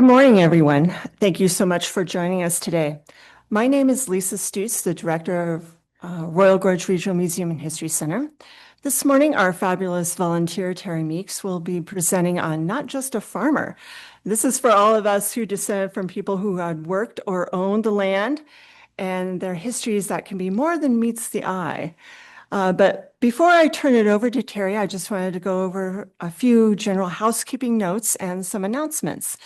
morning, everyone. Thank you so much for joining us today. My name is Lisa Stutz, the director of Royal Gorge Regional Museum and History Center. This morning, our fabulous volunteer, Terri Meeks, will be presenting on Not Just a Farmer. This is for all of us who descend from people who had worked or owned the land and their histories that can be more than meets the eye. But before I turn it over to Terri, I just wanted to go over a few general housekeeping notes and some announcements.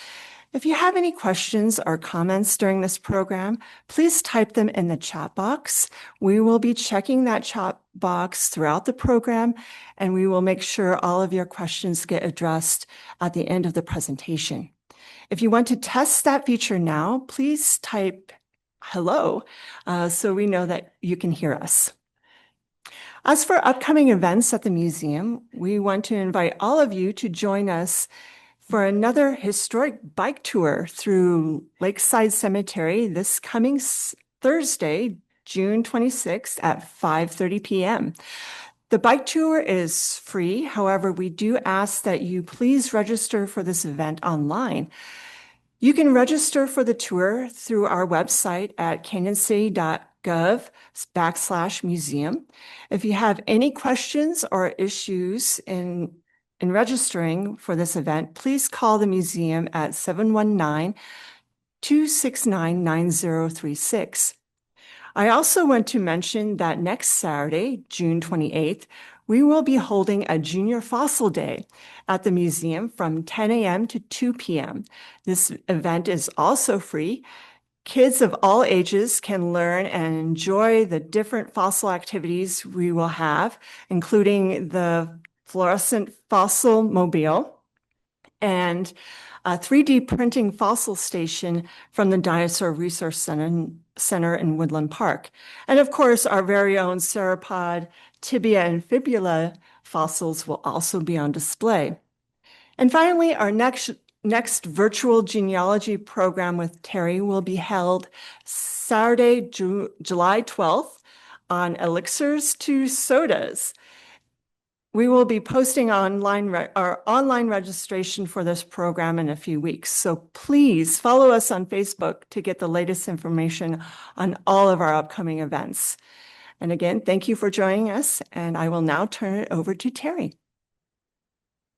If you have any questions or comments during this program, please type them in the chat box. We will be checking that chat box throughout the program, and we will make sure all of your questions get addressed at the end of the presentation. If you want to test that feature now, please type hello so we know that you can hear us. As for upcoming events at the museum, we want to invite all of you to join us for another historic bike tour through Lakeside Cemetery this coming Thursday, June 26th at 5:30 p.m. The bike tour is free. However, we do ask that you please register for this event online. You can register for the tour through our website at canyonscity.gov/museum. If you have any questions or issues in registering for this event, please call the museum at 719-269-9036. I also want to mention that next Saturday, June 28th, we will be holding a Junior Fossil Day at the museum from 10 a.m. to 2 p.m. This event is also free. Kids of all ages can learn and enjoy the different fossil activities we will have, including the fluorescent fossil mobile and a 3D printing fossil station from the Dinosaur Resource Center in Woodland Park. And of course, our very own sauropod, tibia, and fibula fossils will also be on display. And finally, our next virtual genealogy program with Terri will be held Saturday, July 12th on Elixirs to Sodas. We will be posting our online registration for this program in a few weeks. So please follow us on Facebook to get the latest information on all of our upcoming events. And again, thank you for joining us. And I will now turn it over to Terri.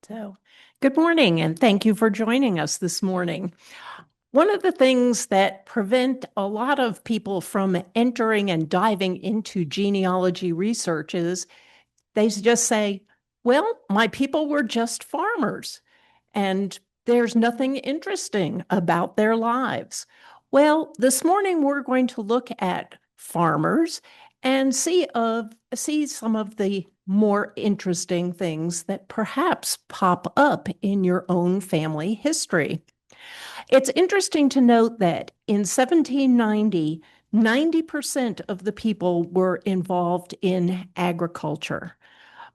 So, good morning, and thank you for joining us this morning. One of the things that prevent a lot of people from entering and diving into genealogy research is they just say, well, my people were just farmers, and there's nothing interesting about their lives. Well, this morning we're going to look at farmers and see some of the more interesting things that perhaps pop up in your own family history. It's interesting to note that in 1790, 90% of the people were involved in agriculture.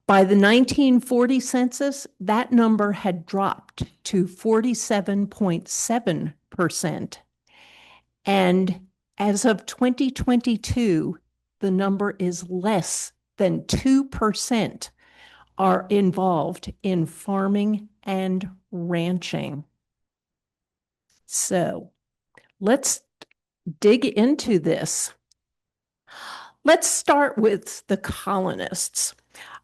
By the 1940 census, that number had dropped to 47.7%. And as of 2022, the number is less than 2% are involved in farming and ranching. So let's dig into this. Let's start with the colonists.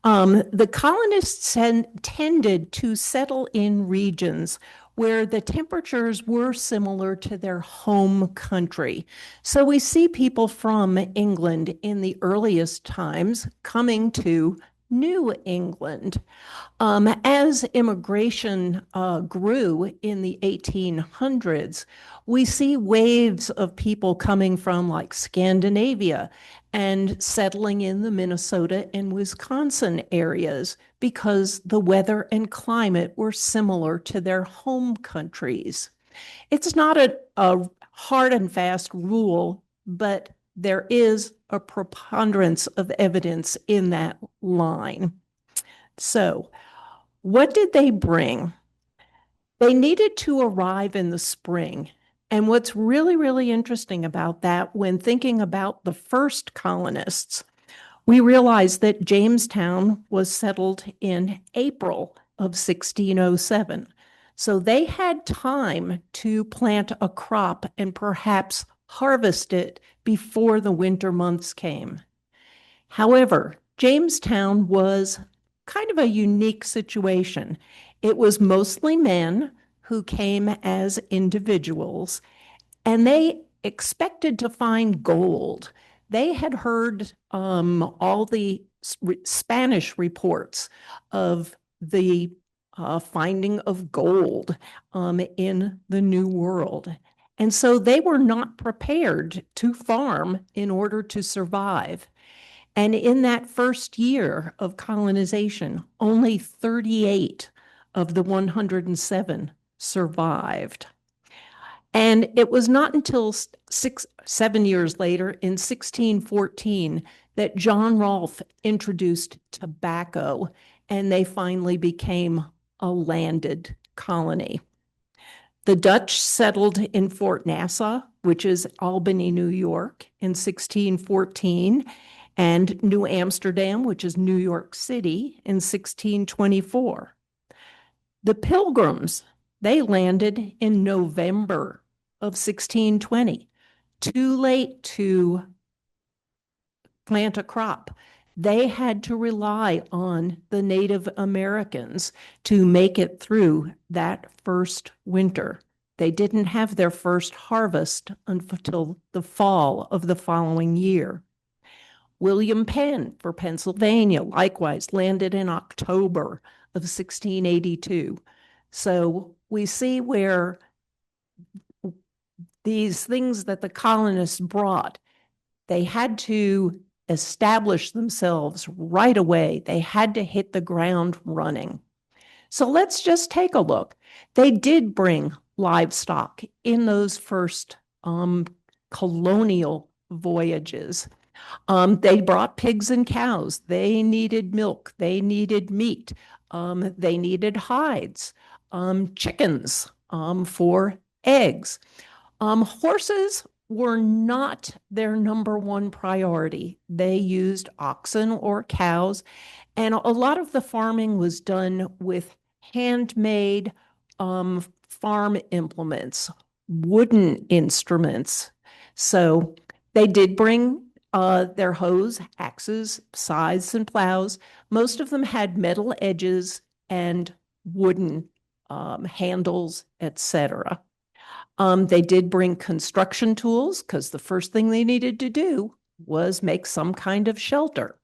The colonists tended to settle in regions where the temperatures were similar to their home country. So we see people from England in the earliest times coming to New England. As immigration grew in the 1800s, we see waves of people coming from like Scandinavia and settling in the Minnesota and Wisconsin areas because the weather and climate were similar to their home countries. It's not a hard and fast rule, but there is a preponderance of evidence in that line. So, what did they bring? They needed to arrive in the spring. And what's really, really interesting about that, when thinking about the first colonists, we realize that Jamestown was settled in April of 1607. So they had time to plant a crop and perhaps harvest it before the winter months came. However, Jamestown was kind of a unique situation. It was mostly men who came as individuals, and they expected to find gold. They had heard all the Spanish reports of the finding of gold in the New World. And so they were not prepared to farm in order to survive. And in that first year of colonization, only 38 of the 107 survived. And it was not until 7 years later, in 1614, that John Rolfe introduced tobacco, and they finally became a landed colony. The Dutch settled in Fort Nassau, which is Albany, New York, in 1614, and New Amsterdam, which is New York City, in 1624. The Pilgrims, they landed in November of 1620, too late to plant a crop. They had to rely on the Native Americans to make it through that first winter. They didn't have their first harvest until the fall of the following year. William Penn for Pennsylvania likewise landed in October of 1682. So we see where these things that the colonists brought, they had to establish themselves right away. They had to hit the ground running. So let's just take a look. They did bring livestock in those first colonial voyages. They brought pigs and cows. They needed milk. They needed meat. They needed hides, chickens for eggs. Horses were not their number one priority. They used oxen or cows, and a lot of the farming was done with handmade farm implements, wooden instruments. So they did bring their hoes, axes, scythes, and plows. Most of them had metal edges and wooden handles, etc. They did bring construction tools because the first thing they needed to do was make some kind of shelter.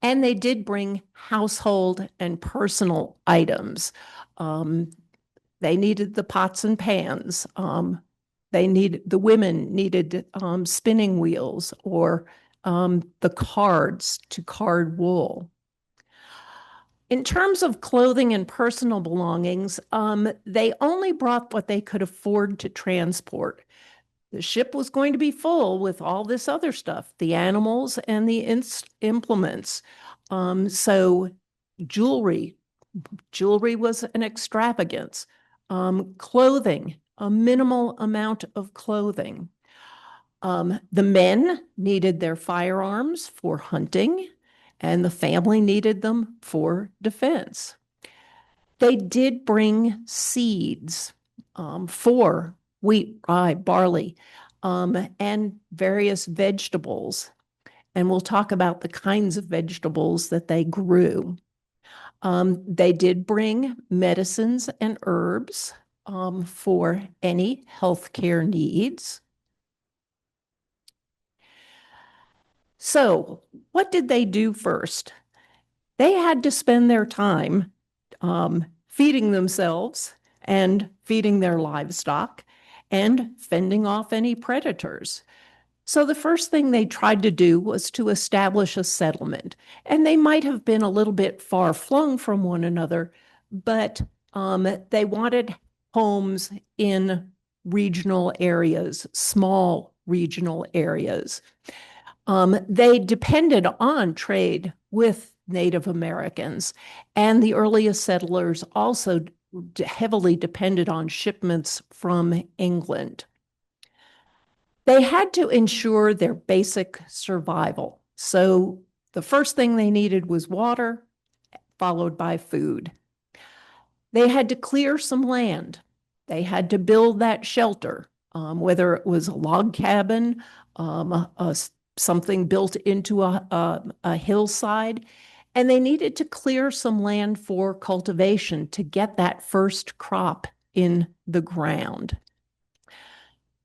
And they did bring household and personal items. They needed the pots and pans. The women needed spinning wheels or the cards to card wool. In terms of clothing and personal belongings, they only brought what they could afford to transport. The ship was going to be full with all this other stuff, the animals and the implements. So jewelry was an extravagance. Clothing, a minimal amount of clothing. The men needed their firearms for hunting, and the family needed them for defense. They did bring seeds for wheat, rye, barley, and various vegetables. And we'll talk about the kinds of vegetables that they grew. They did bring medicines and herbs for any healthcare needs. So, what did they do first? They had to spend their time feeding themselves and feeding their livestock and fending off any predators. So the first thing they tried to do was to establish a settlement. And they might have been a little bit far flung from one another, but they wanted homes in regional areas, small regional areas. They depended on trade with Native Americans, and the earliest settlers also heavily depended on shipments from England. They had to ensure their basic survival. So the first thing they needed was water, followed by food. They had to clear some land. They had to build that shelter, whether it was a log cabin, something built into a hillside, and they needed to clear some land for cultivation to get that first crop in the ground.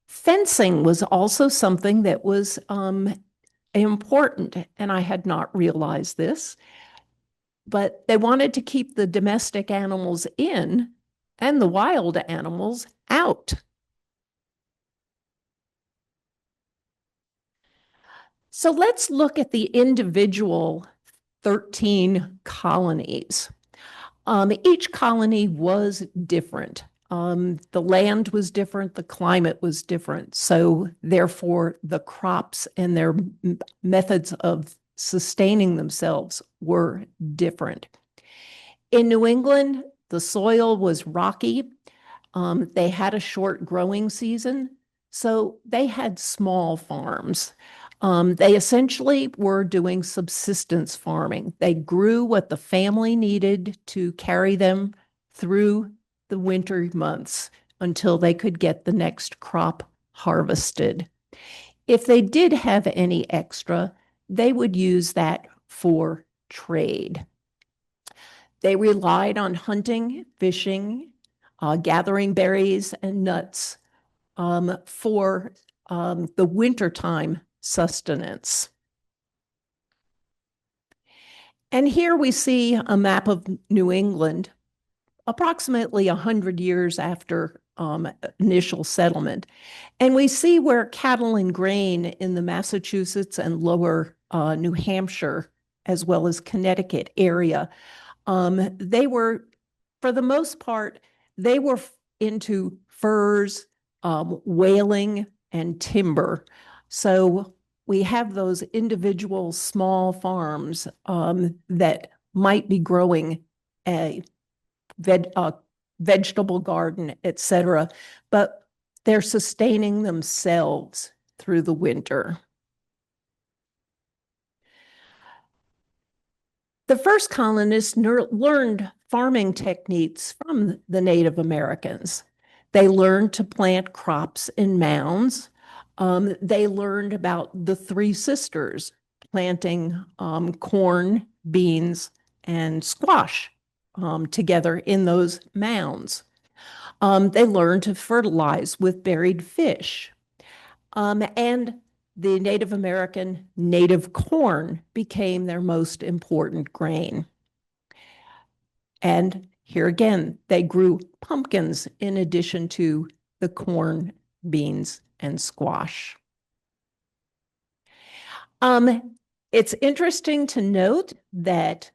Fencing was also something that was important, and I had not realized this, but they wanted to keep the domestic animals in and the wild animals out. So let's look at the individual 13 colonies. Each colony was different. The land was different, the climate was different. So therefore, the crops and their methods of sustaining themselves were different. In New England, the soil was rocky. They had a short growing season, so they had small farms. They essentially were doing subsistence farming. They grew what the family needed to carry them through the winter months until they could get the next crop harvested. If they did have any extra, they would use that for trade. They relied on hunting, fishing, gathering berries and nuts for the wintertime sustenance. And here we see a map of New England, approximately 100 years after initial settlement. And we see where cattle and grain in the Massachusetts and lower New Hampshire, as well as Connecticut area, they were, for the most part, they were into furs, whaling, and timber. So we have those individual small farms that might be growing a vegetable garden, etc., but they're sustaining themselves through the winter. The first colonists learned farming techniques from the Native Americans. They learned to plant crops in mounds. They learned about the three sisters planting corn, beans, and squash together in those mounds. They learned to fertilize with buried fish. And the Native American native corn became their most important grain. And here again, they grew pumpkins in addition to the corn, beans, and squash. It's interesting to note that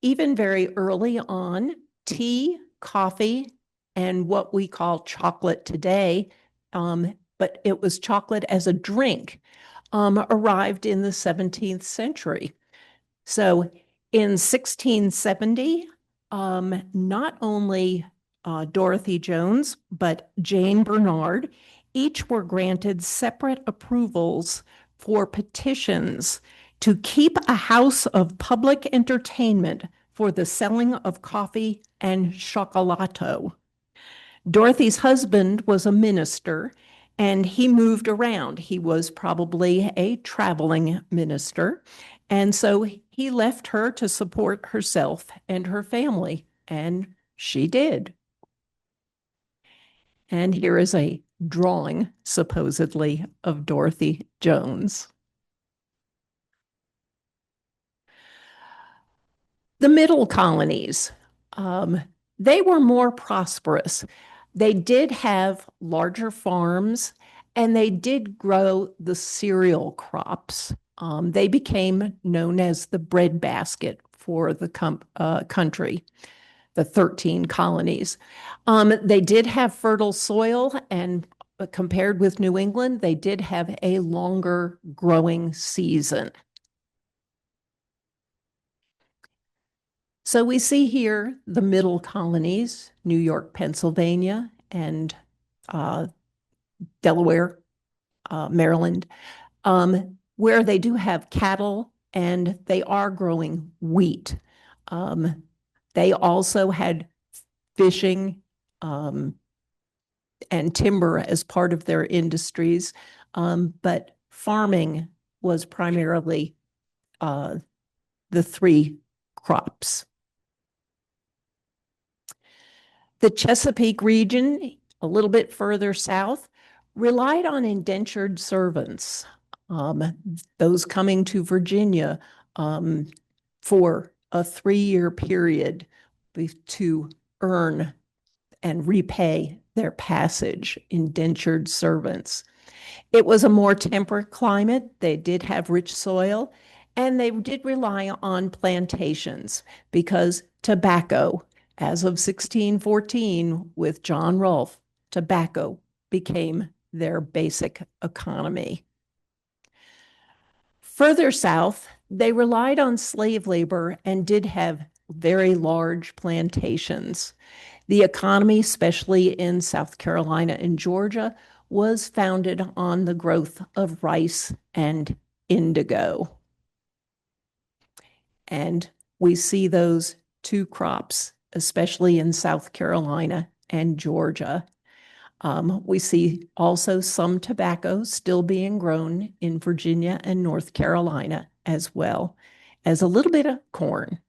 even very early on, tea, coffee, and what we call chocolate today, but it was chocolate as a drink, arrived in the 17th century. So in 1670, not only Dorothy Jones, but Jane Bernard, each were granted separate approvals for petitions to keep a house of public entertainment for the selling of coffee and chocolato. Dorothy's husband was a minister, and he moved around. He was probably a traveling minister. And so he left her to support herself and her family, and she did. And here is a drawing, supposedly, of Dorothy Jones. The middle colonies, they were more prosperous. They did have larger farms, and they did grow the cereal crops. They became known as the breadbasket for the country, the 13 colonies. They did have fertile soil, and compared with New England, they did have a longer growing season. So we see here the middle colonies, New York, Pennsylvania, and Delaware, Maryland, where they do have cattle and they are growing wheat. They also had fishing, and timber as part of their industries, but farming was primarily the three crops. The Chesapeake region, a little bit further south, relied on indentured servants, those coming to Virginia for a 3-year period to earn and repay their passage, indentured servants. It was a more temperate climate. They did have rich soil, and they did rely on plantations because tobacco, as of 1614 with John Rolfe, tobacco became their basic economy. Further south, they relied on slave labor and did have very large plantations. The economy, especially in South Carolina and Georgia, was founded on the growth of rice and indigo. And we see those two crops, especially in South Carolina and Georgia. We see also some tobacco still being grown in Virginia and North Carolina, as well as a little bit of corn.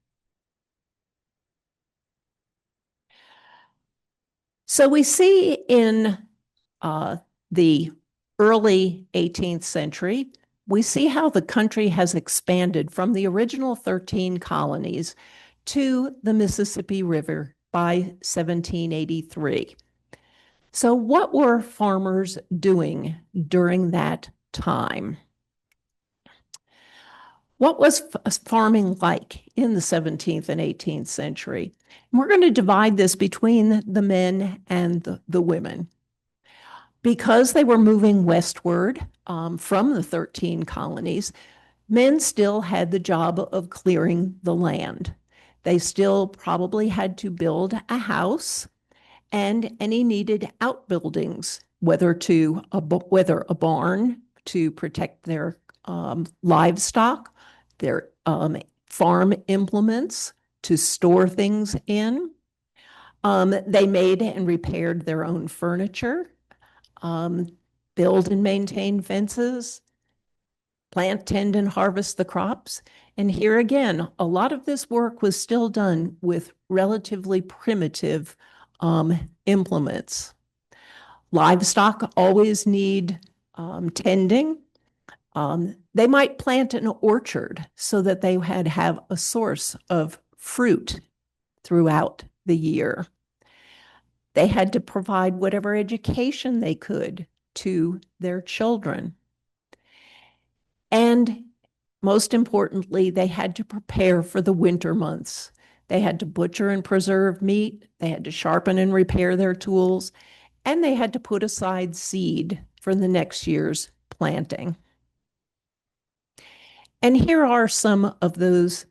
So we see in the early 18th century, we see how the country has expanded from the original 13 colonies to the Mississippi River by 1783. So what were farmers doing during that time? What was farming like in the 17th and 18th century? And we're going to divide this between the men and the women. Because they were moving westward from the 13 colonies, men still had the job of clearing the land. They still probably had to build a house and any needed outbuildings, whether a barn to protect their livestock, their farm implements to store things in. They made and repaired their own furniture, build and maintain fences, plant, tend, and harvest the crops. And here again, a lot of this work was still done with relatively primitive implements. Livestock always need tending. They might plant an orchard so that they had have a source of fruit throughout the year. They had to provide whatever education they could to their children. And most importantly, they had to prepare for the winter months. They had to butcher and preserve meat. They had to sharpen and repair their tools. And they had to put aside seed for the next year's planting. And here are some of those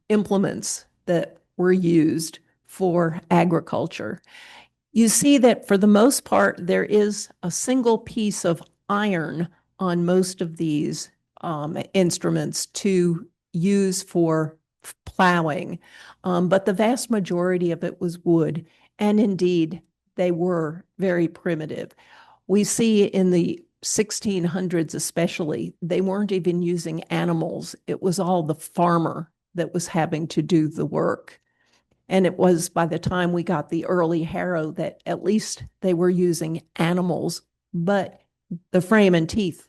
implements that were used for agriculture. You see that for the most part, there is a single piece of iron on most of these instruments to use for plowing, but the vast majority of it was wood, and indeed, they were very primitive. We see in the 1600s especially, they weren't even using animals. It was all the farmer that was having to do the work. And it was by the time we got the early harrow that at least they were using animals, but the frame and teeth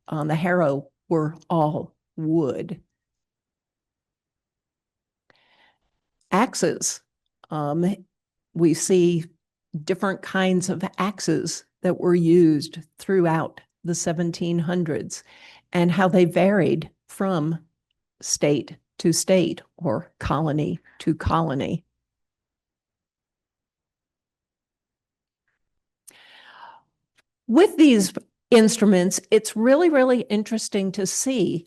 on the harrow were all wood. Axes. We see different kinds of axes that were used throughout the 1700s and how they varied from state to state or colony to colony. With these instruments, it's really, really interesting to see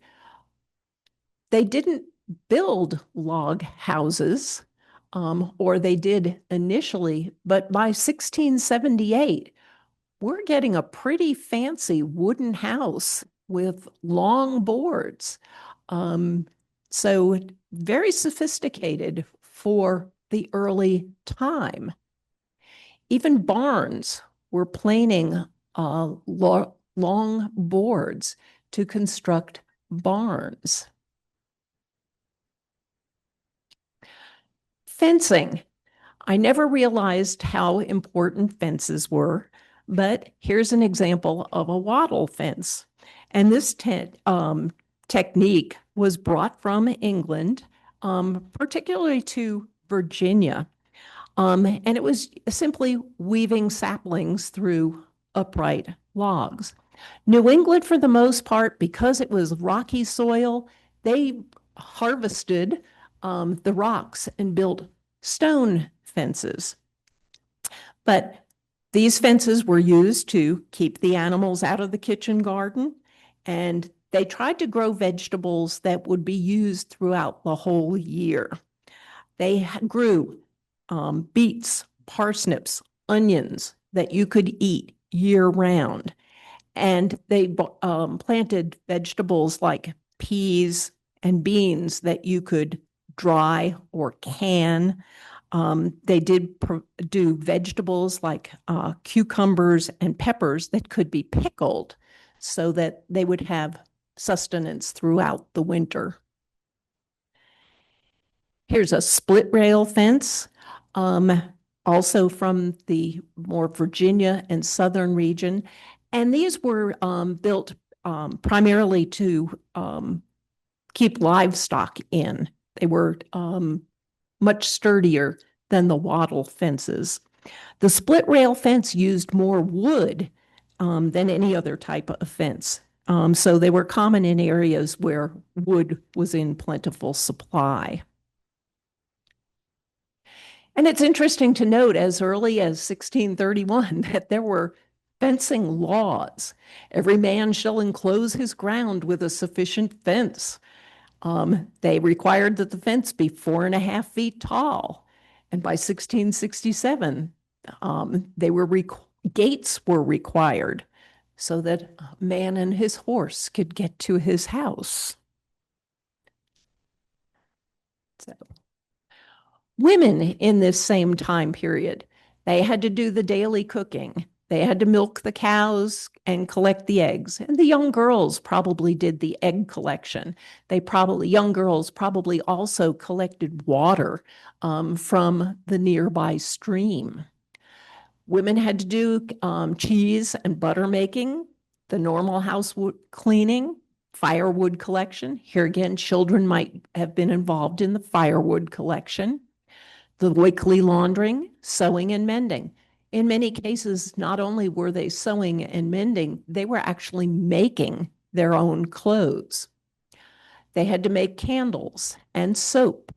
they didn't build log houses, or they did initially, but by 1678, we're getting a pretty fancy wooden house with long boards. So very sophisticated for the early time. Even barns were planing long boards to construct barns. Fencing. I never realized how important fences were, but here's an example of a wattle fence. And this technique was brought from England, particularly to Virginia. And it was simply weaving saplings through upright logs. New England, for the most part, because it was rocky soil, they harvested the rocks and built stone fences. But these fences were used to keep the animals out of the kitchen garden, and they tried to grow vegetables that would be used throughout the whole year. They grew beets, parsnips, onions that you could eat year round. And they planted vegetables like peas and beans that you could dry or can. They did do vegetables like cucumbers and peppers that could be pickled so that they would have sustenance throughout the winter. Here's a split rail fence, also from the more Virginia and southern region. And these were built primarily to keep livestock in. They were much sturdier than the wattle fences. The split rail fence used more wood than any other type of fence. So they were common in areas where wood was in plentiful supply. And it's interesting to note as early as 1631 that there were fencing laws. Every man shall enclose his ground with a sufficient fence. They required that the fence be 4.5 feet tall. And by 1667, gates were required so that a man and his horse could get to his house. So, women in this same time period, they had to do the daily cooking. They had to milk the cows and collect the eggs. And the young girls probably did the egg collection. Young girls probably also collected water from the nearby stream. Women had to do cheese and butter making, the normal household cleaning, firewood collection. Here again, children might have been involved in the firewood collection, the weekly laundering, sewing and mending. In many cases, not only were they sewing and mending, they were actually making their own clothes. They had to make candles and soap.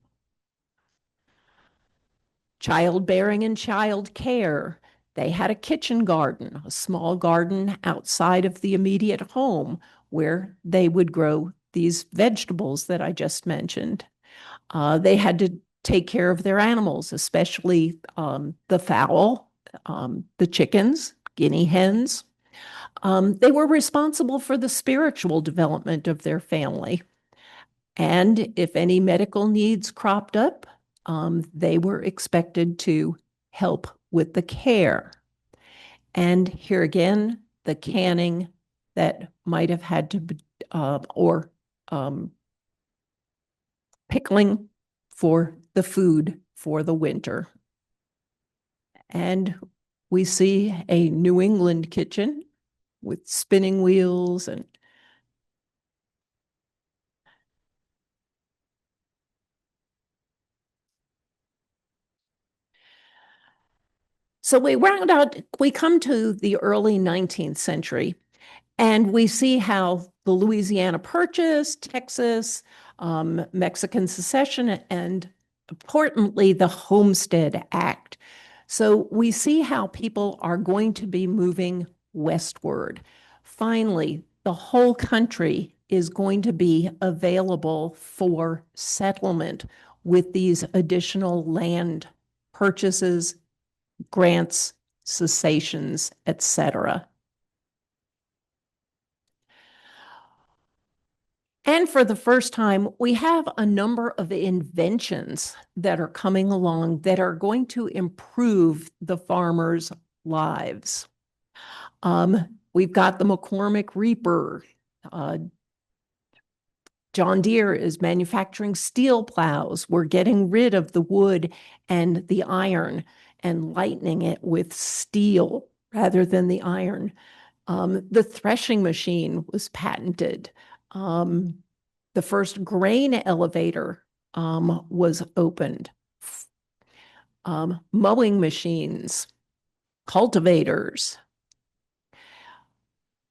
Childbearing and child care. They had a kitchen garden, a small garden outside of the immediate home where they would grow these vegetables that I just mentioned. They had to take care of their animals, especially the fowl, the chickens, guinea hens. They were responsible for the spiritual development of their family. And if any medical needs cropped up, they were expected to help with the care. And here again, the canning that might have had to be, or pickling for the food for the winter. And we see a New England kitchen with spinning wheels and so we come to the early 19th century, and we see how the Louisiana Purchase, Texas, Mexican secession, and importantly, the Homestead Act. So we see how people are going to be moving westward. Finally, the whole country is going to be available for settlement with these additional land purchases, grants, cessations, etc. And for the first time, we have a number of inventions that are coming along that are going to improve the farmers' lives. We've got the McCormick Reaper. John Deere is manufacturing steel plows. We're getting rid of the wood and the iron and lightening it with steel rather than the iron. The threshing machine was patented. The first grain elevator was opened. Mowing machines, cultivators.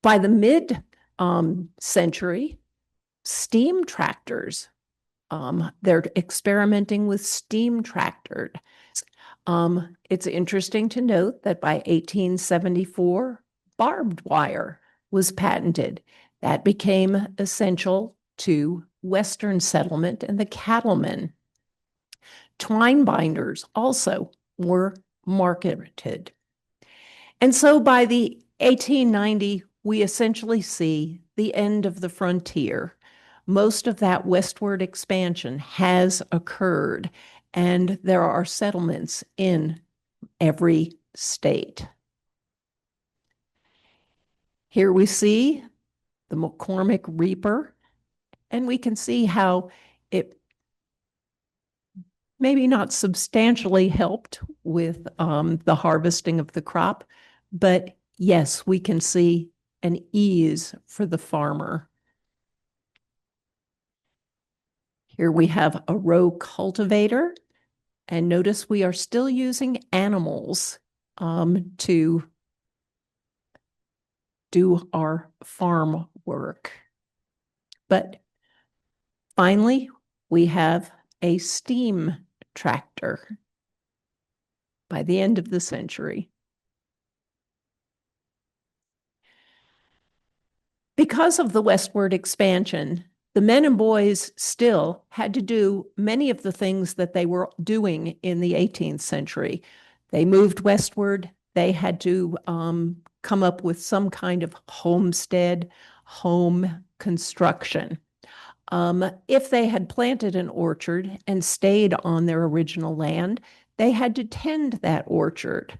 By the mid century, steam tractors. They're experimenting with steam tractors. It's interesting to note that by 1874, barbed wire was patented. That became essential to Western settlement and the cattlemen. Twine binders also were marketed. And so by the 1890, we essentially see the end of the frontier. Most of that westward expansion has occurred, and there are settlements in every state. Here we see the McCormick Reaper, and we can see how it maybe not substantially helped with the harvesting of the crop, but yes, we can see an ease for the farmer. Here we have a row cultivator, and notice we are still using animals to do our farm work. But finally, we have a steam tractor by the end of the century. Because of the westward expansion, the men and boys still had to do many of the things that they were doing in the 18th century. They moved westward. They had to come up with some kind of homestead, home construction. If they had planted an orchard and stayed on their original land, they had to tend that orchard.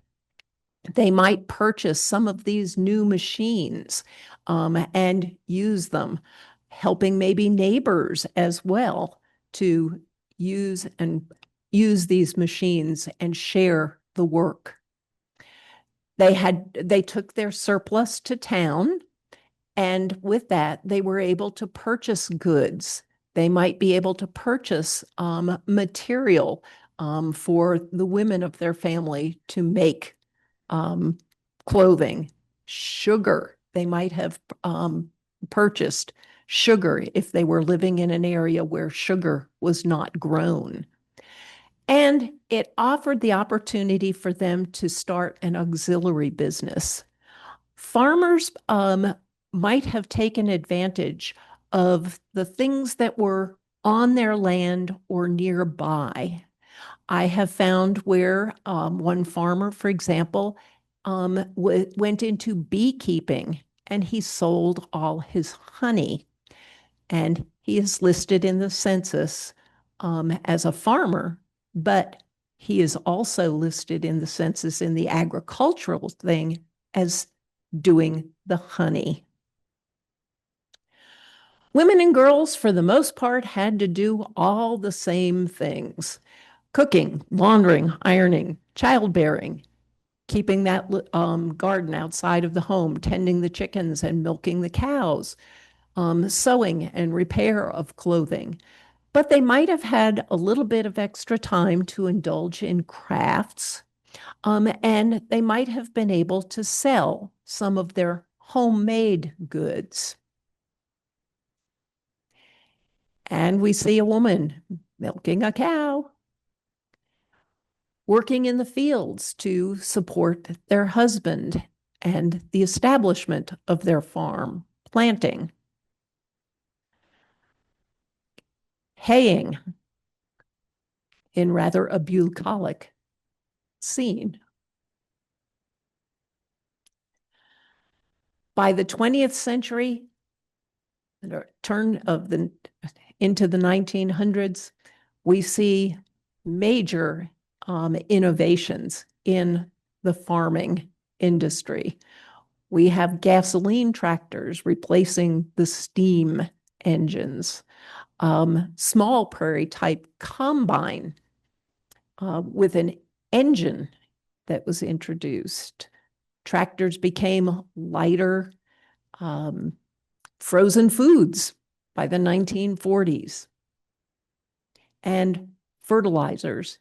They might purchase some of these new machines and use them, helping maybe neighbors as well to use these machines and share the work. They took their surplus to town, and with that, they were able to purchase goods. They might be able to purchase material for the women of their family to make clothing, sugar. They might have purchased sugar if they were living in an area where sugar was not grown. And it offered the opportunity for them to start an auxiliary business. Farmers might have taken advantage of the things that were on their land or nearby. I have found where one farmer, for example, went into beekeeping and he sold all his honey. And he is listed in the census as a farmer, but he is also listed in the census in the agricultural thing as doing the honey. Women and girls, for the most part, had to do all the same things: cooking, laundering, ironing, childbearing, keeping that garden outside of the home, tending the chickens and milking the cows, sewing and repair of clothing. But they might have had a little bit of extra time to indulge in crafts, and they might have been able to sell some of their homemade goods. And we see a woman milking a cow, working in the fields to support their husband and the establishment of their farm, planting, haying in rather a bucolic scene. By the 20th century, the turn of the into the 1900s, we see major innovations in the farming industry. We have gasoline tractors replacing the steam engines, small prairie type combine with an engine that was introduced. Tractors became lighter, frozen foods by the 1940s, and fertilizers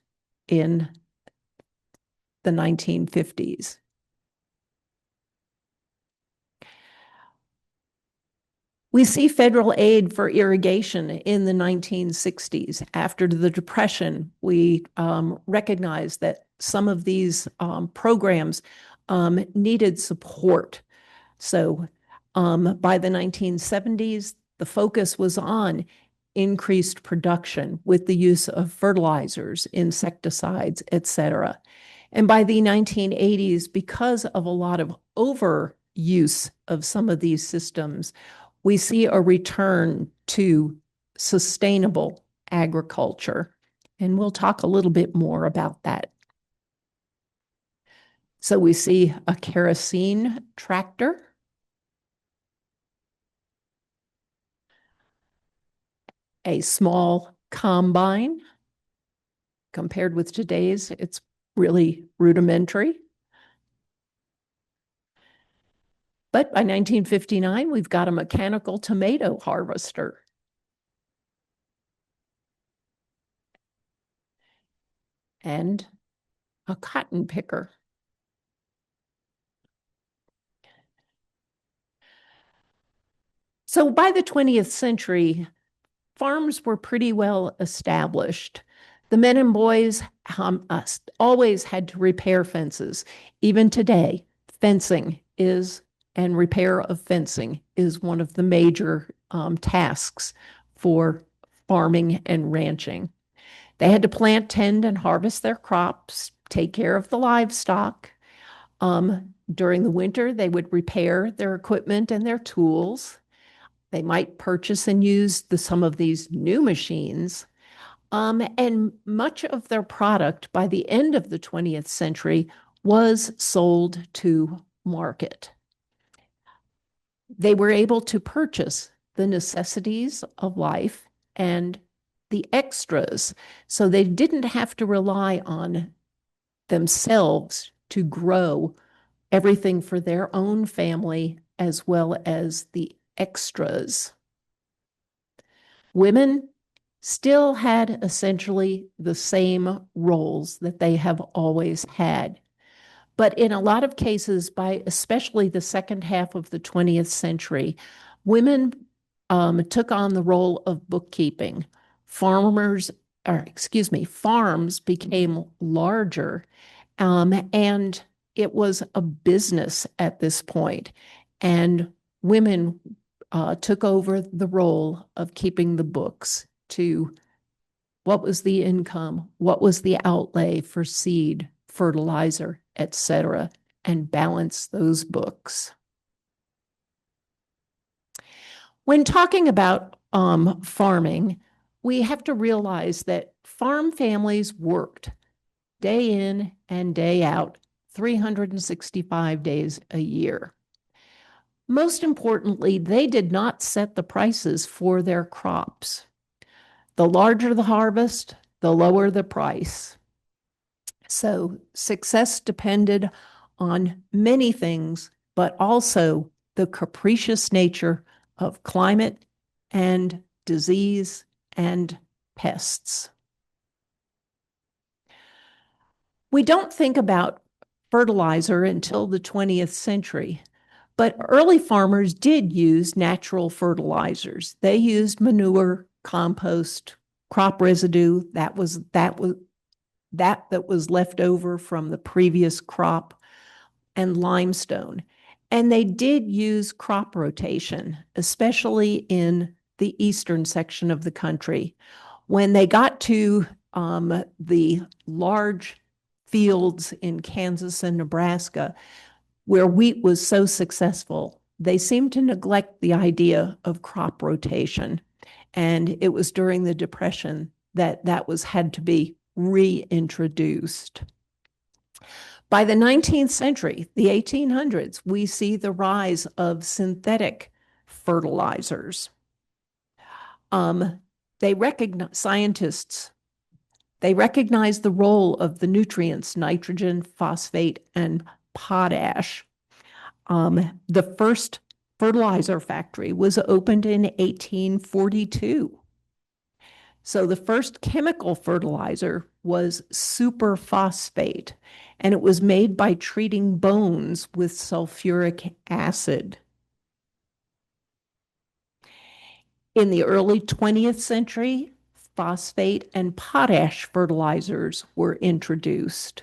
in the 1950s. We see federal aid for irrigation in the 1960s. After the Depression, we recognized that some of these programs needed support. So by the 1970s, the focus was on increased production with the use of fertilizers, insecticides, et cetera. And by the 1980s, because of a lot of overuse of some of these systems, we see a return to sustainable agriculture. And we'll talk a little bit more about that. So we see a kerosene tractor, a small combine. Compared with today's, it's really rudimentary. But by 1959, we've got a mechanical tomato harvester. And a cotton picker. So by the 20th century, farms were pretty well established. The men and boys always had to repair fences. Even today, fencing is, and repair of fencing is one of the major tasks for farming and ranching. They had to plant, tend, and harvest their crops, take care of the livestock. During the winter, they would repair their equipment and their tools. They might purchase and use some of these new machines. And much of their product by the end of the 20th century was sold to market. They were able to purchase the necessities of life and the extras. So they didn't have to rely on themselves to grow everything for their own family as well as the extras. Women still had essentially the same roles that they have always had. But in a lot of cases, by especially the second half of the 20th century, women took on the role of bookkeeping. Farms became larger, and it was a business at this point. And women took over the role of keeping the books to what was the income, what was the outlay for seed, fertilizer, etc., and balance those books. When talking about farming, we have to realize that farm families worked day in and day out, 365 days a year. Most importantly, they did not set the prices for their crops. The larger the harvest, the lower the price. So success depended on many things, but also the capricious nature of climate and disease and pests. We don't think about fertilizer until the 20th century, but early farmers did use natural fertilizers. They used manure, compost, crop residue that was left over from the previous crop, and limestone. And they did use crop rotation, especially in the eastern section of the country. When they got to the large fields in Kansas and Nebraska, where wheat was so successful, they seem to neglect the idea of crop rotation. And it was during the Depression that had to be reintroduced. By the 19th century, the 1800s, we see the rise of synthetic fertilizers. They recognize scientists. They recognize the role of the nutrients nitrogen, phosphate, and potash. The first fertilizer factory was opened in 1842. So the first chemical fertilizer was superphosphate, and it was made by treating bones with sulfuric acid. In the early 20th century, phosphate and potash fertilizers were introduced,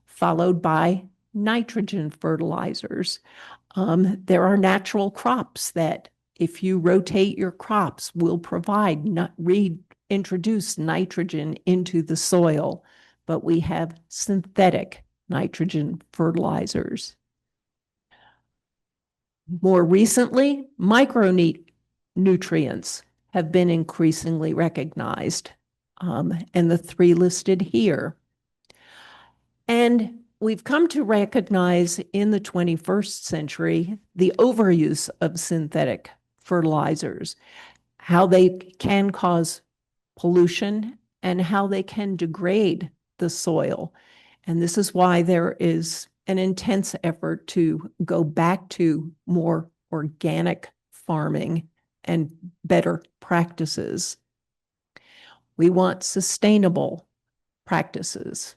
followed by nitrogen fertilizers. There are natural crops that, if you rotate your crops, will reintroduce nitrogen into the soil, but we have synthetic nitrogen fertilizers. More recently, micronutrients have been increasingly recognized, and the three listed here. And we've come to recognize in the 21st century the overuse of synthetic fertilizers, how they can cause pollution and how they can degrade the soil. And this is why there is an intense effort to go back to more organic farming and better practices. We want sustainable practices.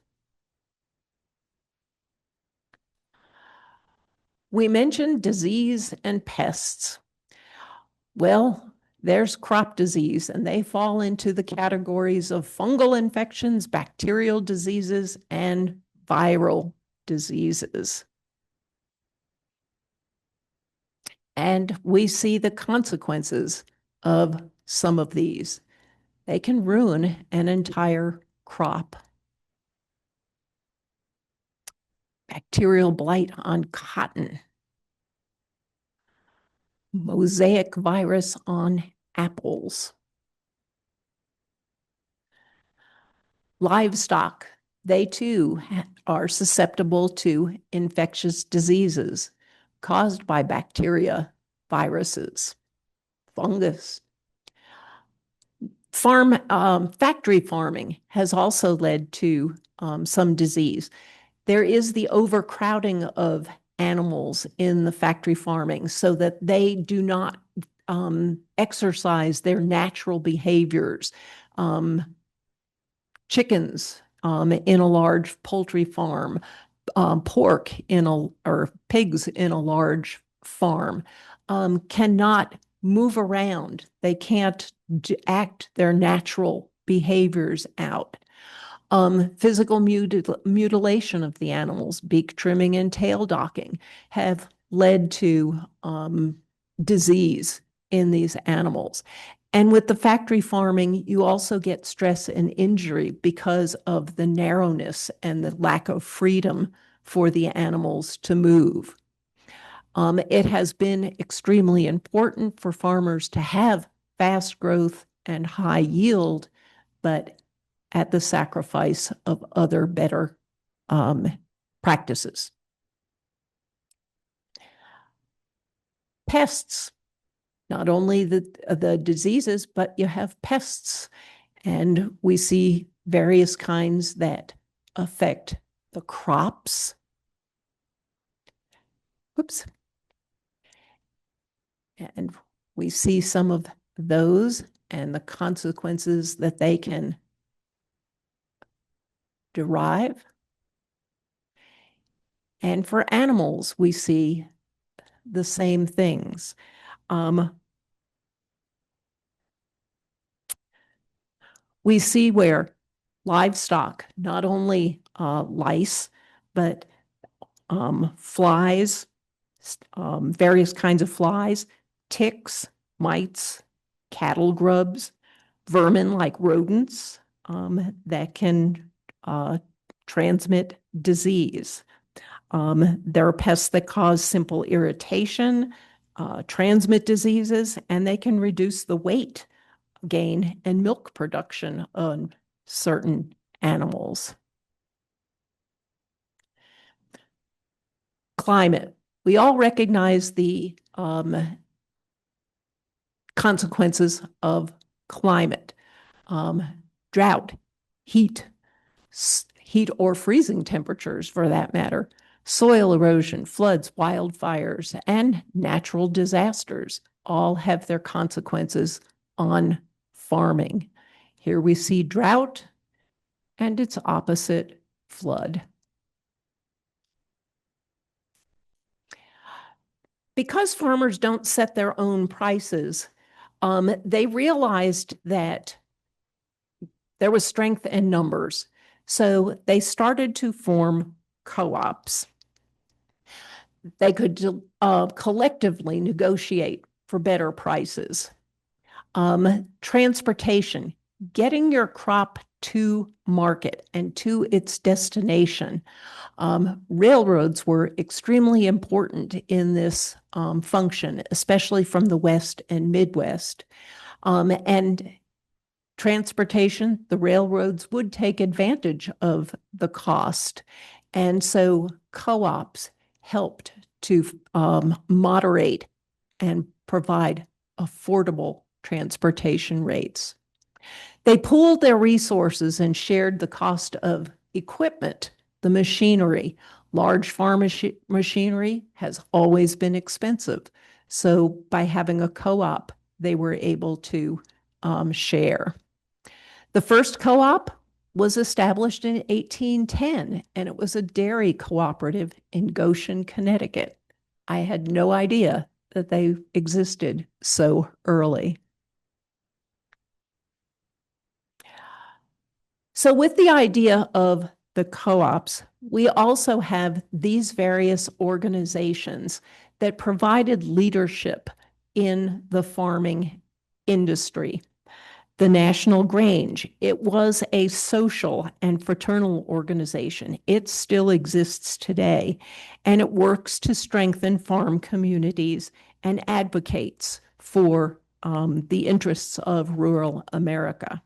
We mentioned disease and pests. Well, there's crop disease, and they fall into the categories of fungal infections, bacterial diseases, and viral diseases. And we see the consequences of some of these. They can ruin an entire crop. Bacterial blight on cotton. Mosaic virus on apples. Livestock, they too are susceptible to infectious diseases caused by bacteria, viruses, fungus. Factory farming has also led to some disease. There is the overcrowding of animals in the factory farming so that they do not exercise their natural behaviors. Chickens in a large poultry farm, pork or pigs in a large farm cannot move around. They can't act their natural behaviors out. Physical mutilation of the animals, beak trimming and tail docking, have led to disease in these animals. And with the factory farming, you also get stress and injury because of the narrowness and the lack of freedom for the animals to move. It has been extremely important for farmers to have fast growth and high yield, but at the sacrifice of other better practices. Pests, not only the diseases, but you have pests. And we see various kinds that affect the crops. Whoops. And we see some of those and the consequences that they can derive. And for animals, we see the same things. We see where livestock, not only lice, but flies, various kinds of flies, ticks, mites, cattle grubs, vermin like rodents that can transmit disease. There are pests that cause simple irritation, transmit diseases, and they can reduce the weight gain and milk production on certain animals. Climate. We all recognize the consequences of climate. Drought, heat or freezing temperatures for that matter, soil erosion, floods, wildfires, and natural disasters all have their consequences on farming. Here we see drought and its opposite, flood. Because farmers don't set their own prices, they realized that there was strength in numbers. So they started to form co-ops. They could collectively negotiate for better prices. Transportation, getting your crop to market and to its destination. Railroads were extremely important in this function, especially from the West and Midwest. And transportation, the railroads would take advantage of the cost. And so co-ops helped to moderate and provide affordable transportation rates. They pooled their resources and shared the cost of equipment, the machinery. Large farm machinery has always been expensive. So by having a co-op, they were able to share. The first co-op was established in 1810, and it was a dairy cooperative in Goshen, Connecticut. I had no idea that they existed so early. So with the idea of the co-ops, we also have these various organizations that provided leadership in the farming industry. The National Grange, it was a social and fraternal organization. It still exists today, and it works to strengthen farm communities and advocates for the interests of rural America.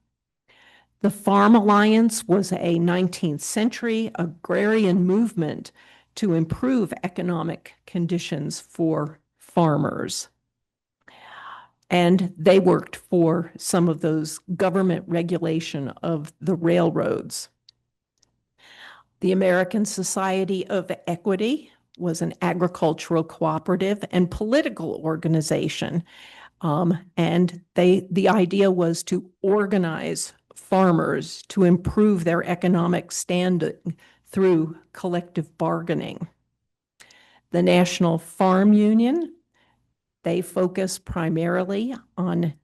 The Farm Alliance was a 19th century agrarian movement to improve economic conditions for farmers. And they worked for some of those government regulation of the railroads. The American Society of Equity was an agricultural cooperative and political organization. And the idea was to organize farmers to improve their economic standing through collective bargaining. The National Farm Union, they focus primarily on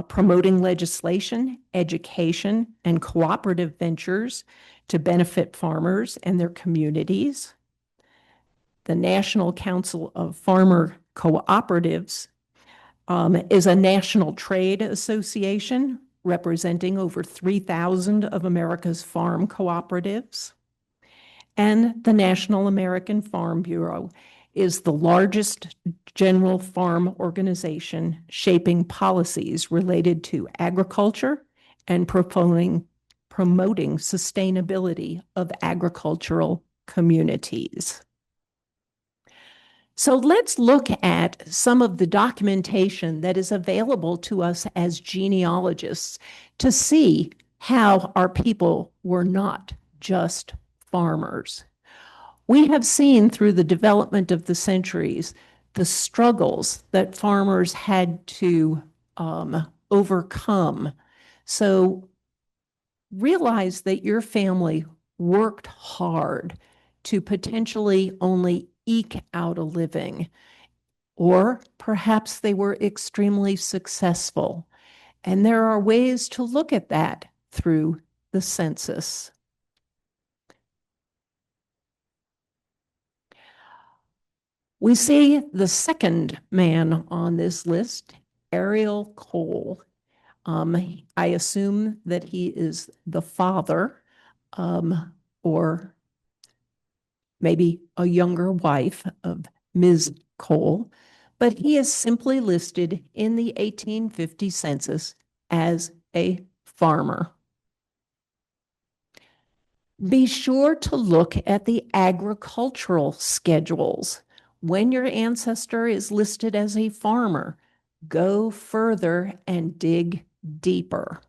promoting legislation, education, and cooperative ventures to benefit farmers and their communities. The National Council of Farmer Cooperatives is a national trade association representing over 3,000 of America's farm cooperatives. And the National American Farm Bureau is the largest general farm organization shaping policies related to agriculture and promoting sustainability of agricultural communities. So let's look at some of the documentation that is available to us as genealogists to see how our people were not just farmers. We have seen through the development of the centuries the struggles that farmers had to overcome. So realize that your family worked hard to potentially only eke out a living, or perhaps they were extremely successful. And there are ways to look at that through the census. We see the second man on this list, Ariel Cole. I assume that he is the father, or maybe a younger wife of Ms. Cole, but he is simply listed in the 1850 census as a farmer. Be sure to look at the agricultural schedules. When your ancestor is listed as a farmer, go further and dig deeper.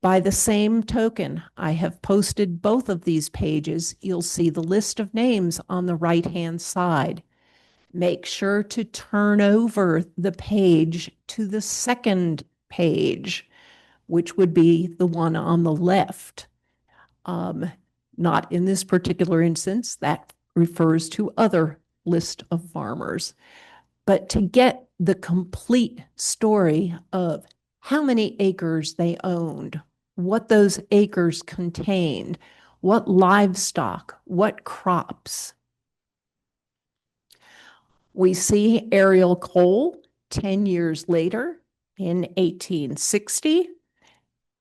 By the same token, I have posted both of these pages. You'll see the list of names on the right-hand side. Make sure to turn over the page to the second page, which would be the one on the left. Not in this particular instance, that refers to other list of farmers. But to get the complete story of how many acres they owned, what those acres contained, what livestock, what crops. We see Ariel Cole 10 years later in 1860,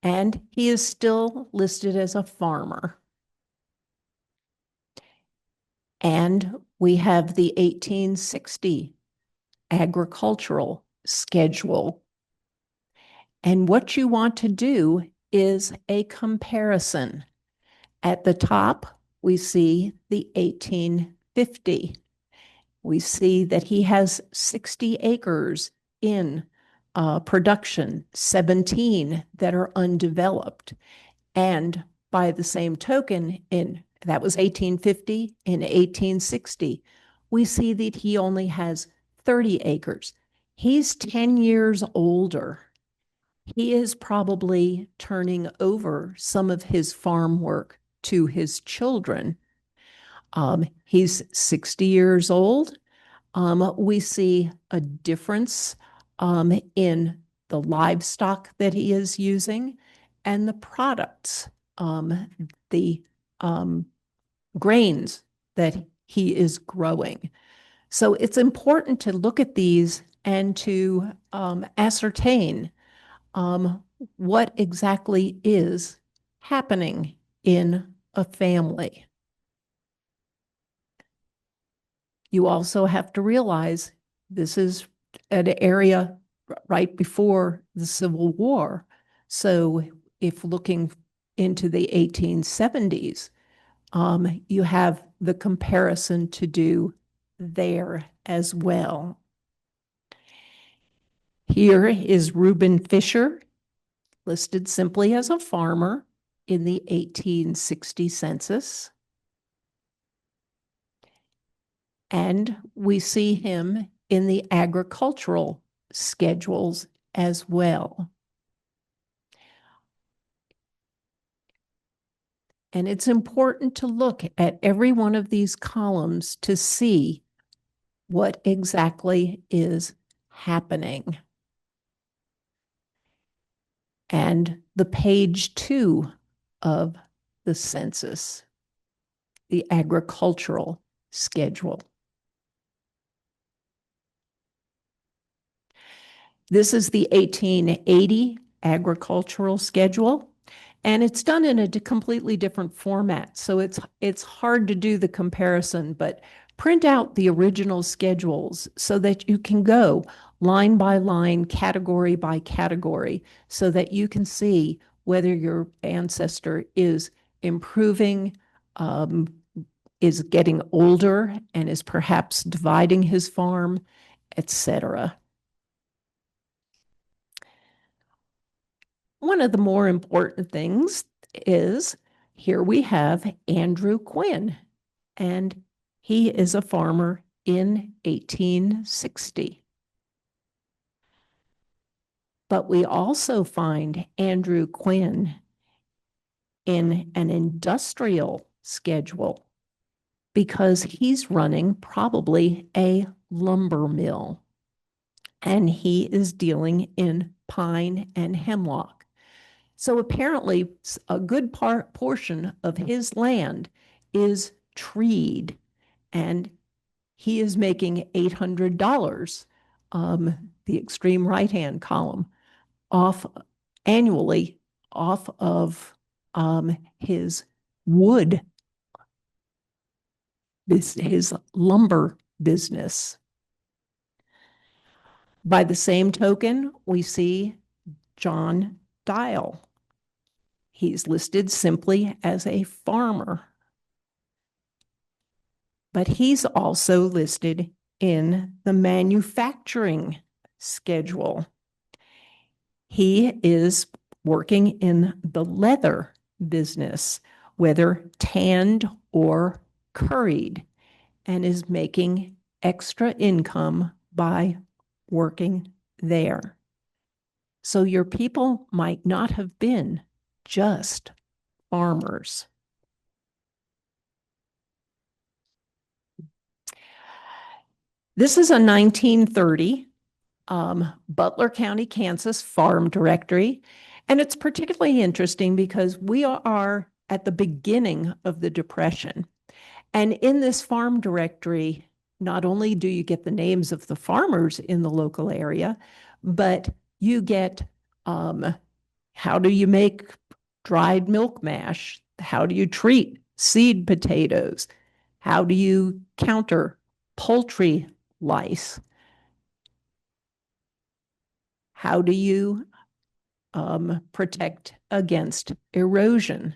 and he is still listed as a farmer. And we have the 1860 agricultural schedule. And what you want to do is a comparison. At the top, we see the 1850. We see that he has 60 acres in production, 17 that are undeveloped. And by the same token, that was 1850, in 1860, we see that he only has 30 acres. He's 10 years older. He is probably turning over some of his farm work to his children. He's 60 years old. We see a difference in the livestock that he is using and the products, the grains that he is growing. So it's important to look at these and to ascertain what exactly is happening in a family. You also have to realize this is an area right before the Civil War. So if looking into the 1870s, you have the comparison to do there as well. Here is Reuben Fisher, listed simply as a farmer in the 1860 census. And we see him in the agricultural schedules as well. And it's important to look at every one of these columns to see what exactly is happening. And the page 2 of the census, the agricultural schedule. This is the 1880 agricultural schedule, and it's done in a completely different format. So it's hard to do the comparison, but print out the original schedules so that you can go line by line, category by category, so that you can see whether your ancestor is improving, is getting older, and is perhaps dividing his farm, etc. One of the more important things is here we have Andrew Quinn, and he is a farmer in 1860. But we also find Andrew Quinn in an industrial schedule because he's running probably a lumber mill, and he is dealing in pine and hemlock. So apparently a good portion of his land is treed, and he is making $800, the extreme right-hand column, annually off of his wood, his lumber business. By the same token, we see John Dial. He's listed simply as a farmer, but he's also listed in the manufacturing schedule. He is working in the leather business, whether tanned or curried, and is making extra income by working there. So your people might not have been just farmers. This is a 1930 Butler County, Kansas farm directory. And it's particularly interesting because we are at the beginning of the Depression. And in this farm directory, not only do you get the names of the farmers in the local area, but you get how do you make dried milk mash? How do you treat seed potatoes? How do you counter poultry lice? How do you protect against erosion?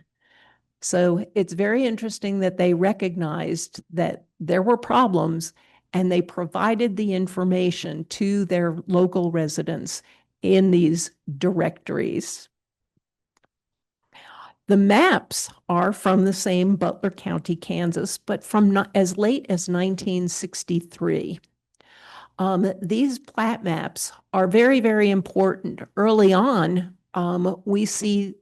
So it's very interesting that they recognized that there were problems and they provided the information to their local residents in these directories. The maps are from the same Butler County, Kansas, but from as late as 1963. These plat maps are very, very important. Early on, we see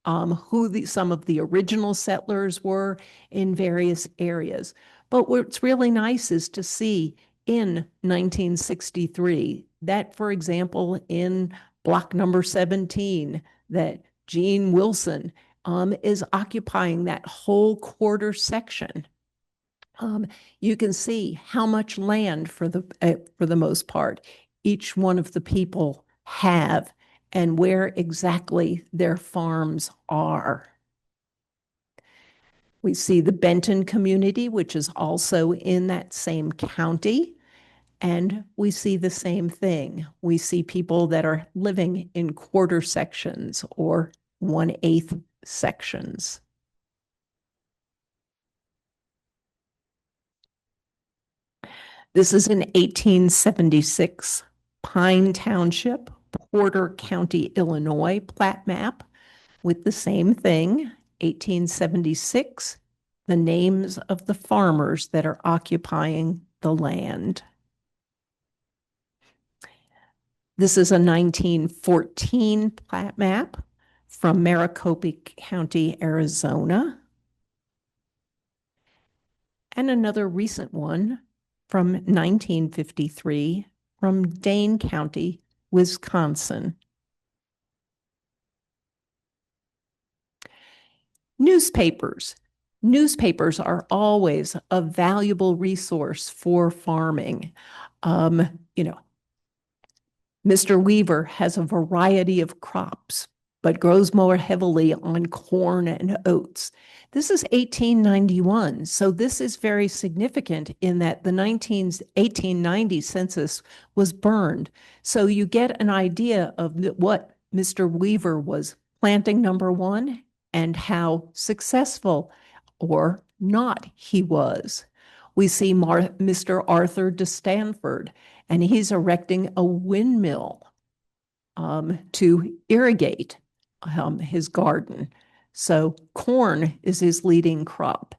who some of the original settlers were in various areas. But what's really nice is to see in 1963 that, for example, in block number 17, that Gene Wilson is occupying that whole quarter section. You can see how much land for the most part each one of the people have and where exactly their farms are. We see the Benton community, which is also in that same county, and we see the same thing. We see people that are living in quarter sections or 1/8 sections. This is an 1876 Pine Township, Porter County, Illinois plat map with the same thing, 1876, the names of the farmers that are occupying the land. This is a 1914 plat map from Maricopa County, Arizona. And another recent one from 1953 from Dane County, Wisconsin. Newspapers. Newspapers are always a valuable resource for farming. You know, Mr. Weaver has a variety of crops, but grows more heavily on corn and oats. This is 1891, so this is very significant in that the 1890 census was burned. So you get an idea of what Mr. Weaver was planting, number one, and how successful or not he was. We see Mr. Arthur de Stanford, and he's erecting a windmill to irrigate his garden. So corn is his leading crop.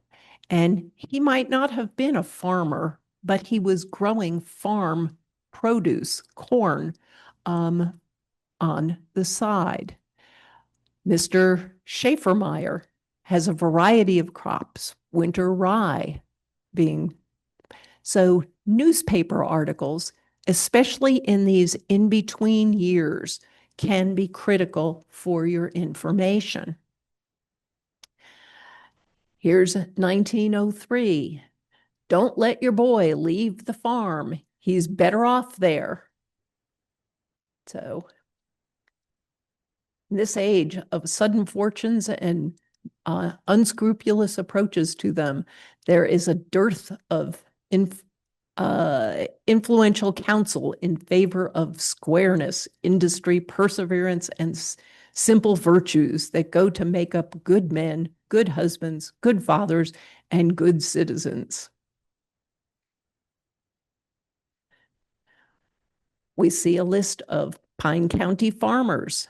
And he might not have been a farmer, but he was growing farm produce, corn, on the side. Mr. Schaefermeyer has a variety of crops, winter rye being. So newspaper articles, especially in these in-between years, can be critical for your information. Here's 1903. Don't let your boy leave the farm. He's better off there. So in this age of sudden fortunes and unscrupulous approaches to them, there is a dearth of influential counsel in favor of squareness, industry, perseverance, and simple virtues that go to make up good men, good husbands, good fathers, and good citizens. We see a list of Pine County farmers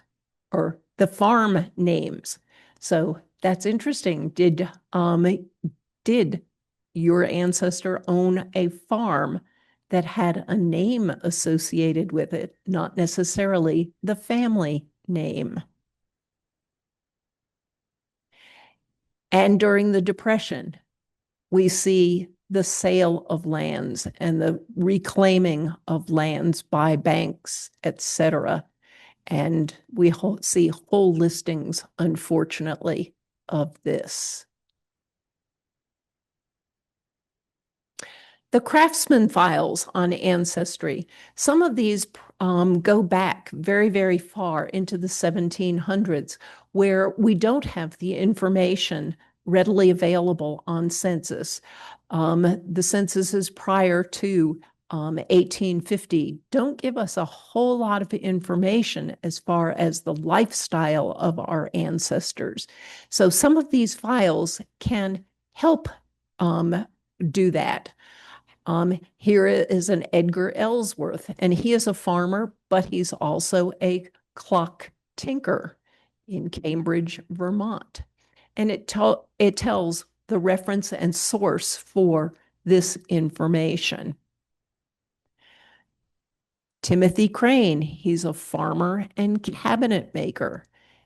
or the farm names. So that's interesting. Did your ancestor own a farm that had a name associated with it, not necessarily the family name? And during the Depression, we see the sale of lands and the reclaiming of lands by banks, etc. And we see whole listings, unfortunately, of this. The Craftsman files on Ancestry, some of these go back very, very far into the 1700s, where we don't have the information readily available on census. The censuses prior to 1850 don't give us a whole lot of information as far as the lifestyle of our ancestors. So some of these files can help do that. Here is an Edgar Ellsworth, and he is a farmer, but he's also a clock tinker in Cambridge, Vermont. And it tells the reference and source for this information. Timothy Crane, he's a farmer and cabinet maker.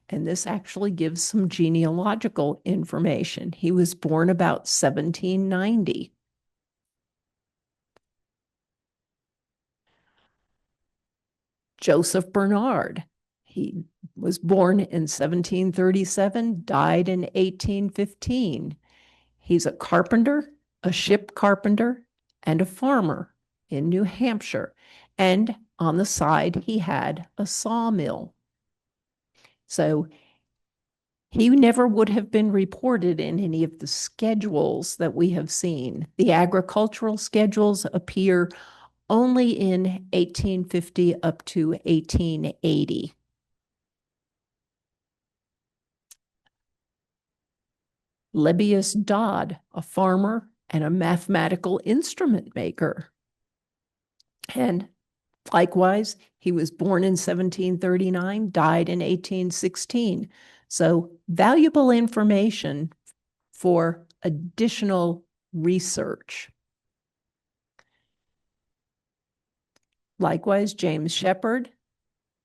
And this actually gives some genealogical information. He was born about 1790. Joseph Bernard, he was born in 1737, died in 1815. He's a carpenter, a ship carpenter, and a farmer in New Hampshire. And on the side, he had a sawmill. So he never would have been reported in any of the schedules that we have seen. The agricultural schedules appear only in 1850 up to 1880. Lebbeus Dodd, a farmer and a mathematical instrument maker. And likewise, he was born in 1739, died in 1816. So valuable information for additional research. Likewise, James Shepherd,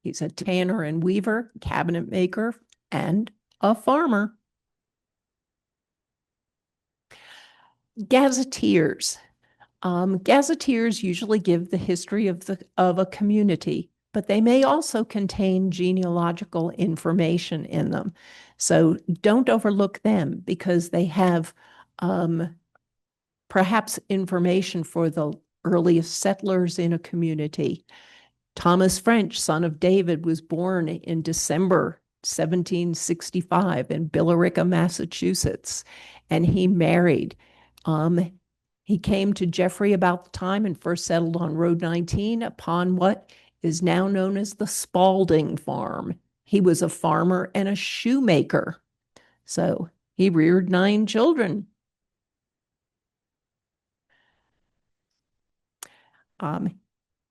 he's a tanner and weaver, cabinet maker, and a farmer. Gazetteers. Gazetteers usually give the history of a community, but they may also contain genealogical information in them. So don't overlook them because they have perhaps information for the earliest settlers in a community. Thomas French, son of David, was born in December 1765 in Billerica, Massachusetts, and he married. He came to Jeffrey about the time and first settled on Road 19 upon what is now known as the Spalding Farm. He was a farmer and a shoemaker. So he reared 9 children.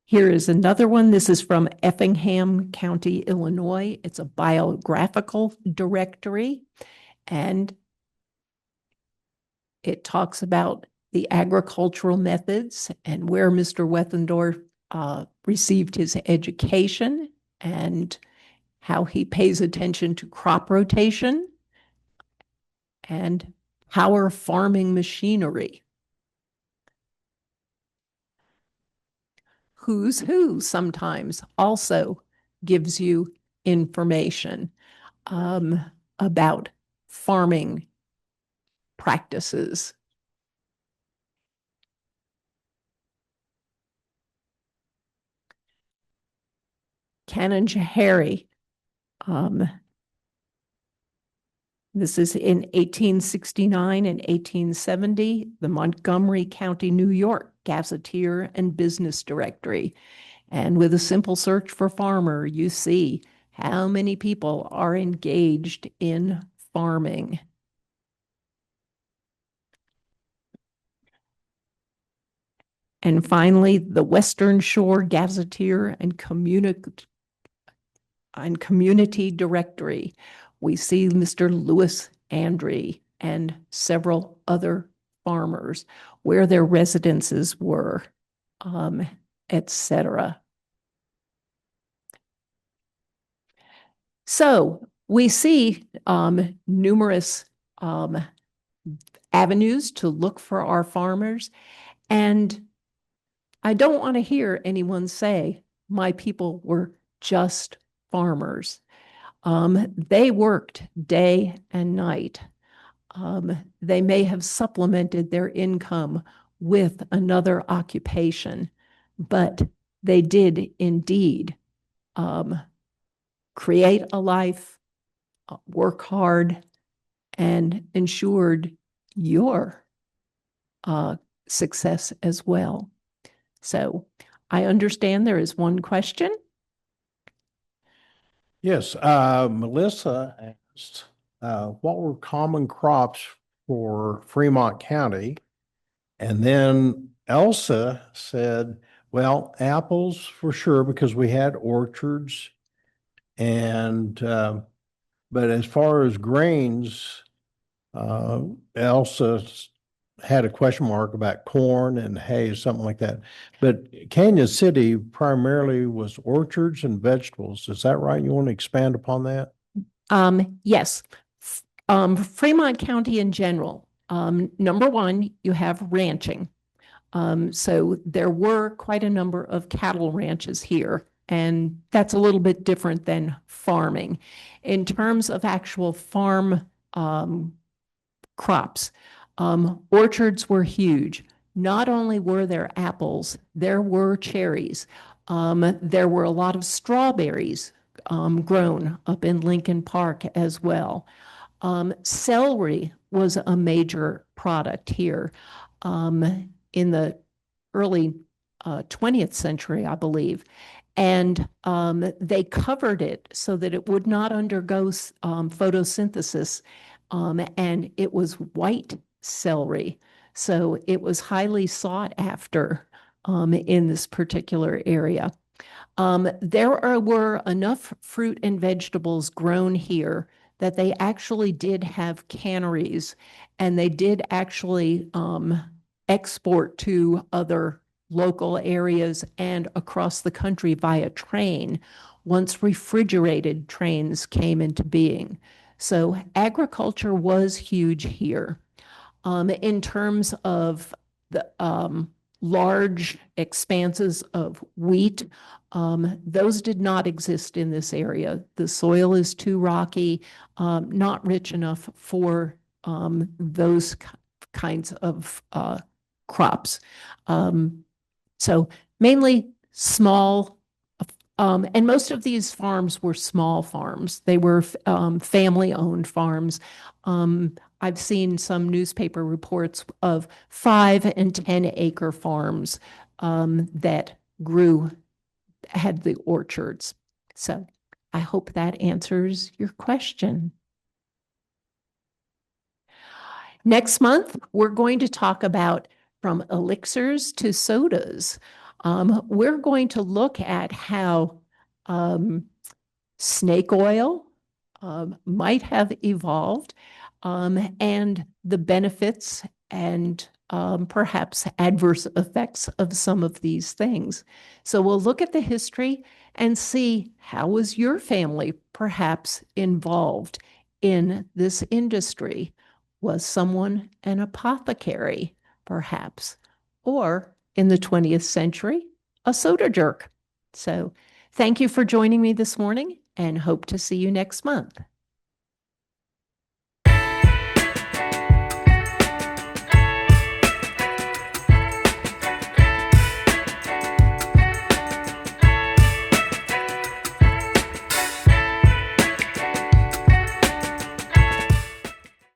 Here is another one. This is from Effingham County, Illinois. It's a biographical directory, and it talks about the agricultural methods and where Mr. Wethendorf received his education and how he pays attention to crop rotation and power farming machinery. Who's Who sometimes also gives you information about farming practices. Canon Harry. This is in 1869 and 1870, the Montgomery County, New York gazetteer, and business directory. And with a simple search for farmer, you see how many people are engaged in farming. And finally, the Western Shore Gazetteer and Community Directory. We see Mr. Lewis Andre and several other farmers where their residences were, etc. So we see numerous avenues to look for our farmers. And I don't want to hear anyone say, my people were just farmers. They worked day and night. They may have supplemented their income with another occupation, but they did indeed create a life, work hard, and ensured your success as well. So I understand there is one question. Yes, Melissa asked, what were common crops for Fremont County? And then Elsa said, well, apples for sure, because we had orchards. And, but as far as grains, Elsa had a question mark about corn and hay, something like that. But Canyon City primarily was orchards and vegetables. Is that right? You want to expand upon that? Yes. Fremont County in general. Number one, you have ranching. So there were quite a number of cattle ranches here, and that's a little bit different than farming. In terms of actual farm crops, orchards were huge. Not only were there apples, there were cherries. There were a lot of strawberries grown up in Lincoln Park as well. Celery was a major product here in the early 20th century, I believe. And they covered it so that it would not undergo photosynthesis. And it was white celery. So it was highly sought after in this particular area. There were enough fruit and vegetables grown here that they actually did have canneries, and they did actually export to other local areas and across the country via train once refrigerated trains came into being. So agriculture was huge here. In terms of the large expanses of wheat, those did not exist in this area. The soil is too rocky, not rich enough for those kinds of crops. So mainly small, and most of these farms were small farms. They were family-owned farms. I've seen some newspaper reports of 5 and 10 acre farms that had the orchards. So I hope that answers your question. Next month, we're going to talk about from elixirs to sodas. We're going to look at how snake oil might have evolved and the benefits and perhaps adverse effects of some of these things. So we'll look at the history and see how was your family perhaps involved in this industry? Was someone an apothecary, perhaps, or in the 20th century, a soda jerk? So thank you for joining me this morning and hope to see you next month.